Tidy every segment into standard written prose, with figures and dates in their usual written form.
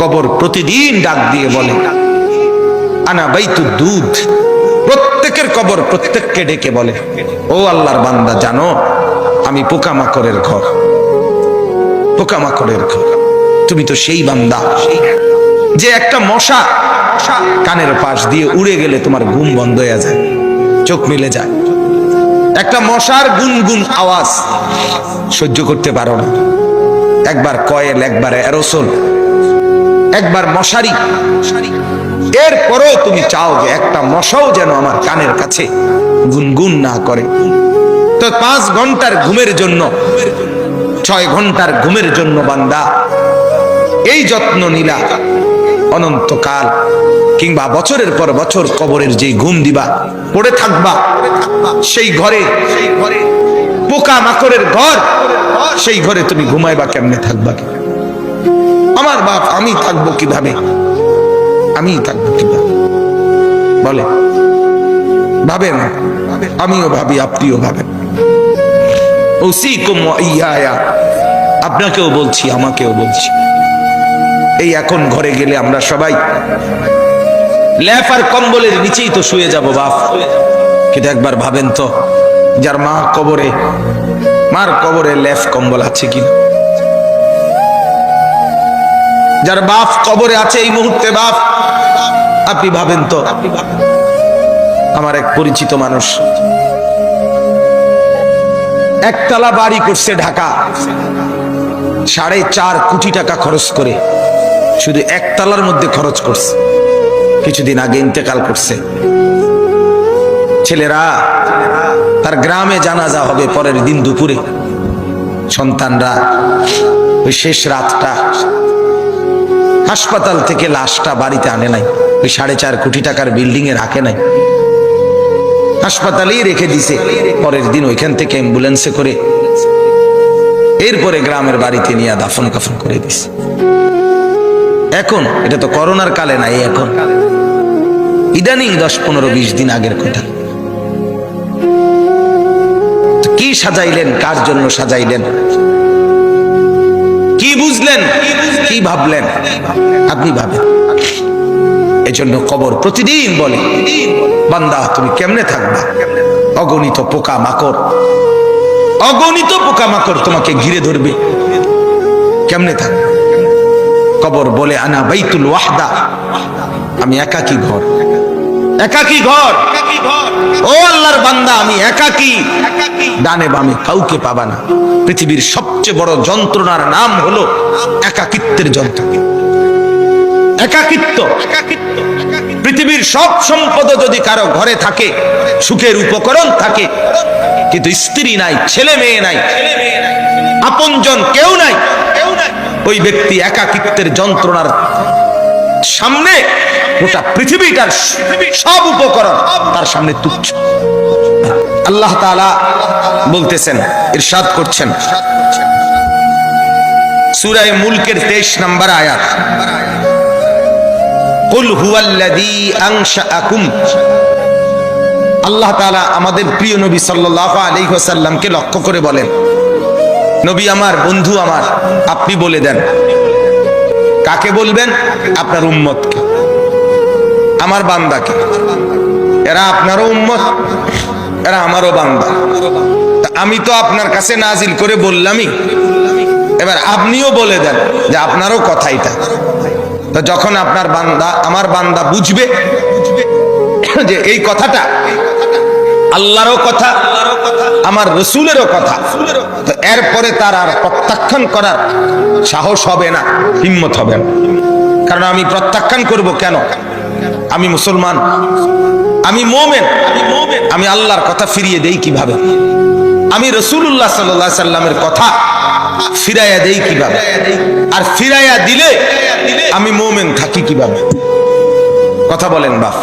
কবর প্রতিদিন ডাক দিয়ে বলে আনা বাইতুদ দুধ। প্রত্যেকের কবর প্রত্যেককে ডেকে বলে, ও আল্লাহর বান্দা, জানো আমি পোকামাকড়ের ঘর, পোকামাকড়ের ঘর। তুমি তো সেই বান্দা যে একটা মশা কানের পাশ দিয়ে উড়ে গেলে তোমার ঘুম বন্ধ হয়ে যায়, চোখ মিলে যায়। একটা মশার গুনগুন আওয়াজ সহ্য করতে পারো না। একবার কয়েল, একবার অ্যারোসোল, একবার মশারি, এরপরও তুমি চাও যে একটা মশাও যেন আমার কানের কাছে গুনগুন না করে। তো 5 ঘন্টার ঘুমের জন্য, 6 ঘন্টার ঘুমের জন্য বান্দা এই যত্ন নিলা, অনন্তকাল কিংবা বছরের পর বছর কবরের যে ঘুম দিবা, পড়ে থাকবা সেই ঘরে, পোকা মাকড়ের ঘর, সেই ঘরে তুমি ঘুমাইবা কেমনে, থাকবা কি? আমার বাপ, আমি থাকবো কিভাবে? আমি থাকবো কিভাবে বলে? ভাবেন, আমিও ভাবি, আপনিও ভাবেন। উসিকুম ওয়া ইয়া, আপনাকেও বলছি, আমাকেও বলছি। এই এখন ঘরে গেলে আমরা সবাই ল্যাপ আর কম্বলের নিচেই তো শুয়ে যাব বাপ। কিন্তু একবার ভাবেন তো, যার মা কবরে, মার কবরে ল্যাপ কম্বল আছে কিনা? যার বাপ কবরে আছে এই মুহূর্তে, বাপ আপনি ভাবেন তো। আমার এক পরিচিত মানুষ একতলা বাড়ি করছে ঢাকা, 4.5 কোটি টাকা খরচ করে, শুধু একতলার মধ্যে খরচ করছে। কিছুদিন আগে ইন্তেকাল করছে। ছেলেরা, তার গ্রামে জানাজা হবে পরের দিন দুপুরে। সন্তানরা ওই শেষ রাতটা হাসপাতাল থেকে লাশটা বাড়িতে আনে নাই, ওই 4.5 কোটি টাকার বিল্ডিং এ রাখে নাই, হাসপাতালেই রেখে দিছে। পরের দিন ওইখান থেকে অ্যাম্বুলেন্সে করে এরপরে গ্রামের বাড়িতে নিয়ে দাফন কাফন করে দিছে। এখন এটা তো করোনার কালে নাই, এখন ইদানিং 10-15-20 দিন আগের কথা। কি সাজাইলেন, কার জন্য সাজাইলেন, কি বুঝলেন, কি ভাবলেন? আপনি ভাবেন। এজন্য কবর প্রতিদিন বলে, বান্দা তুমি কেমনে থাকবা? অগণিত পোকা মাকড়, অগণিত পোকা মাকড় তোমাকে ঘিরে ধরবে, কেমনে থাকবে? কবর বলে আনা বাইতুল ওয়াহদা, আমি একাকী ঘর, একাকী ঘর। ও আল্লাহর বান্দা, আমি একাকী, ডানে বামে কাউকে পাবা না। পৃথিবীর সবচেয়ে বড় যন্ত্রণার নাম হলো একাকিত্বের যন্ত্রণা, একাকিত্ব। পৃথিবীর সব সম্পদ যদি কারো ঘরে থাকে, সুখের উপকরণ থাকে, কিন্তু স্ত্রী নাই, ছেলে মেয়ে নাই, আপনজন কেউ নাই, ওই ব্যক্তি একাকিত্বের যন্ত্রণার সামনে গোটা পৃথিবীটার সব উপকরণ তার সামনে তুচ্ছ। আল্লাহ তাআলা বলতেছেন, ইরশাদ করছেন সূরা মুলকের 23 নম্বর আয়াত, কুল হুয়াল্লাযী আনশাআকুম। আল্লাহ তাআলা আমাদের প্রিয় নবী সাল্লাল্লাহু আলাইহি ওয়াসাল্লামকে লক্ষ্য করে বলেন, নবী আমার, বন্ধু আমার, আপনি বলে দেন। কাকে বলবেন? আপনার উম্মতকে, আমার বান্দাকে। এরা আপনারও উম্মত, এরা আমারও বান্দা। আমি তো আপনার কাছে নাজিল করে বললামই, এবার আপনিও বলে দেন যে আপনারও কথা এটা। তো যখন আপনার বান্দা, আমার বান্দা বুঝবে যে এই কথাটা আল্লাহরও কথা, আমার রসুলেরও কথা, তো এরপরে তার আর প্রত্যাখ্যান করার সাহস হবে না, হিম্মত হবে না। কারণ আমি প্রত্যাখ্যান করব কেন? আমি মুসলমান, আমি মুমিন, আমি আল্লাহর কথা ফিরিয়ে দেই কিভাবে? আমি রাসূলুল্লাহ সাল্লাল্লাহু আলাইহি সাল্লামের কথা ফিরাইয়া দেই কিভাবে? আর ফিরাইয়া দিলে আমি মুমিন থাকি কিভাবে? কথা বলেন বাপ।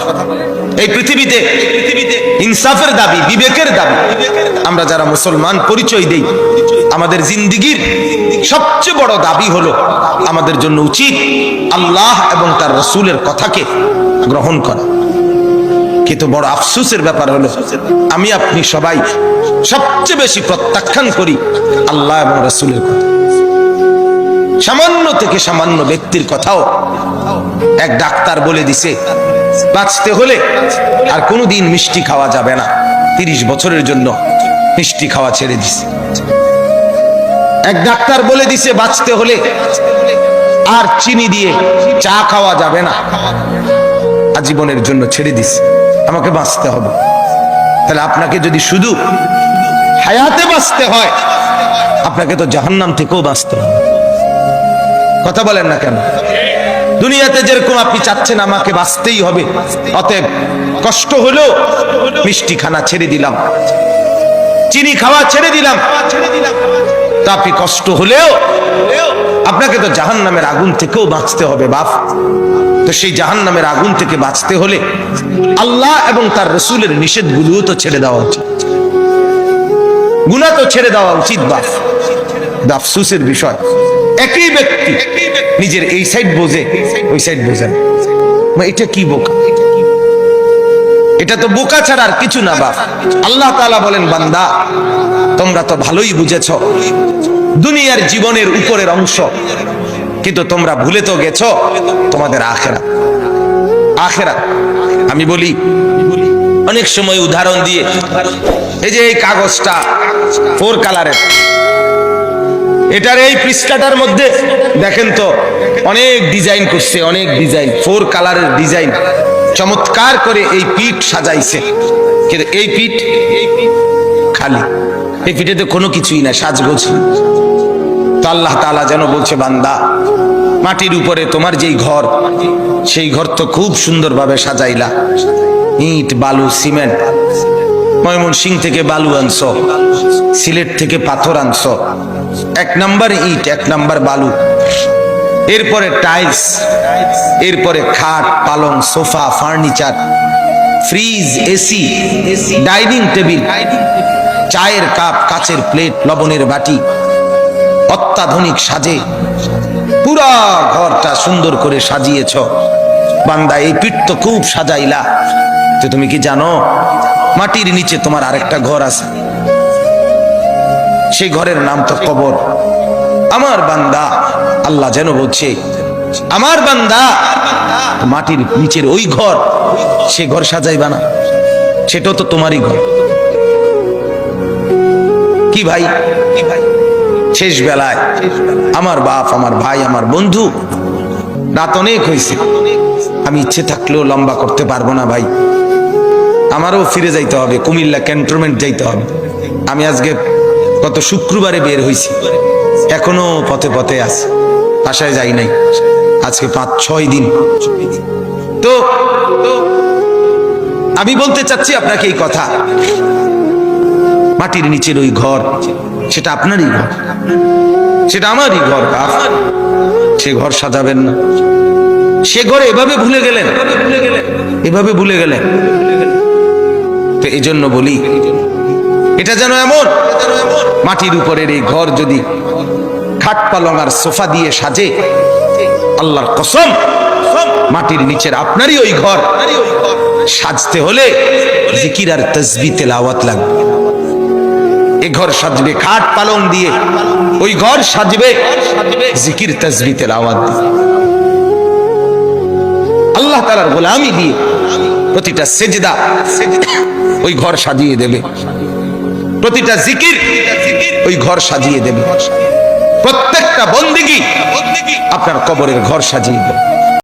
এই পৃথিবীতে ইনসাফের দাবি, বিবেকের দাবি আমরা যারা মুসলমান পরিচয় দেই, আমাদের জিন্দেগীর সবচেয়ে বড় দাবি হলো আমাদের জন্য উচিত আল্লাহ এবং তার রাসূলের কথাকে গ্রহণ করা। কিন্তু বড় আফসোসের ব্যাপার হলো আমি আপনি সবাই সবচেয়ে বেশি প্রত্যাখ্যান করি আল্লাহ এবং রাসূলের কথা। সামান্য থেকে সামান্য ব্যক্তির কথাও এক ডাক্তার বলে দিছে বাঁচতে হলে আর কোনোদিন মিষ্টি খাওয়া যাবে না, 30 বছরের জন্য মিষ্টি খাওয়া ছেড়ে দিছে। এক ডাক্তার বলে দিছে বাঁচতে হলে আর চিনি দিয়ে চা খাওয়া যাবে না, আজীবনের জন্য ছেড়ে দিছে। আমাকে বাঁচতে হবে। তাহলে আপনাকে যদি শুধু হায়াতে বাঁচতে হয়, আপনাকে তো জাহান্নাম থেকেও বাঁচতে হবে। কথা বলেন না কেন? দুনিয়াতে যেরকম আপনি চাচ্ছেন আমাকে বাঁচতেই হবে, অতএব কষ্ট হলেও মিষ্টি খানা ছেড়ে দিলাম, চিনি খাওয়া ছেড়ে দিলাম, তা আপনি কষ্ট হলেও আপনাকে তো জাহান্নামের আগুন থেকেও বাঁচতে হবে বাপ। তো সেই জাহান্নামের আগুন থেকে বাঁচতে হলে আল্লাহ এবং তার রসুলের নিষেধগুলোও তো ছেড়ে দেওয়া উচিত, গুনাহ তো ছেড়ে দেওয়া উচিত বাপ। আফসোসের বিষয়, একই ব্যক্তি নিজের এই সাইড বোঝে, ওই সাইড বোঝে না। এটা কি বোকা? এটা তো বোকা ছাড়া আর কিছু না বাপ। আল্লাহ তাআলা বলেন, বান্দা তোমরা তো ভালোই বুঝেছ দুনিয়ার জীবনের উপরের অংশ, কিন্তু তোমরা ভুলে তো গেছো তোমাদের আখিরাত। আখিরাত আমি বলি অনেক সময় উদাহরণ দিয়ে, এই যে এই কাগজটা 4 কালারের, এটার এই পৃষ্ঠাটার মধ্যে দেখেন তো অনেক ডিজাইন করছে, অনেক ডিজাইন, 4 কালারের ডিজাইন, চমৎকার করে এই পিঠ সাজাইছে। কিন্তু এই পিঠ খালি, এই পিঠেতে কোনো কিছুই না, সাজগোজ। তো আল্লাহ তাআলা যেন বলছে, বান্দা মাটির উপরে তোমার যেই ঘর, সেই ঘর তো খুব সুন্দরভাবে সাজাইলা, ইট বালু সিমেন্ট, ময়মনসিংহ থেকে বালু আনছো, সিলেট থেকে পাথর আনছো, 1 নাম্বার ইট 1 নাম্বার বালু, এরপরে টাইলস, এরপরে খাট পালং sofa furniture, fridge AC, dining table, চায়ের কাপ, কাচের প্লেট, লবণের বাটি, অত্যাধুনিক সাজে পুরা ঘরটা সুন্দর করে সাজিয়েছ। বান্দা এই পিঠ তো খুব সাজাইলা, তো তুমি কি জানো মাটির নিচে তোমার আরেকটা ঘর আছে, সেই ঘরের নাম তো কবর। আমার বান্দা আল্লাহ যেন বলছে, আমার বান্দা মাটির নিচের ওই ঘর, সে ঘর সাজাইবা না, সেটাও তো তোমারই ঘর। কি ভাই, শেষ বেলায় আমার বাপ, আমার ভাই, আমার বন্ধু, রাত অনেক হয়েছে, আমি ইচ্ছে থাকলেও লম্বা করতে পারবো না ভাই, আমারও ফিরে যাইতে হবে, কুমিল্লা ক্যান্টনমেন্ট যাইতে হবে। আমি আজকে গত শুক্রবারে বের হয়েছি, এখনো পথে পথে আছি, বাসায় যাই নাই, আজকে 5-6 দিন। তো আমি বলতে চাচ্ছি আপনাকে এই কথা, মাটির নিচের ওই ঘর, সেটা আপনারই ঘর, সেটা আমারই ঘর বাপ। সে ঘর সাজাবেন না, সে ঘরে এভাবে ভুলে গেলেন, এভাবে ভুলে গেলেন। তো এই জন্য বলি, এটা যেন এমন মাটির উপরের এই ঘর যদি খাট পালং আর সোফা দিয়ে সাজে, আল্লাহর কসম মাটির নিচের আপনারই ওই ঘর সাজতে হলে জিকির আর তাসবিহ তেলাওয়াত লাগবে। এই ঘর সাজবে খাট পালং দিয়ে, ওই ঘর সাজবে জিকির তাসবিহ তেলাওয়াত দিয়ে, আল্লাহ তাআলার গোলামি দিয়ে। প্রতিটা সেজদা ওই ঘর সাজিয়ে দেবে, প্রতিটা জিকির ওই ঘর সাজিয়ে দেবে, প্রত্যেকটা বন্দেগী আপনার কবরের ঘর সাজিয়ে দেবে।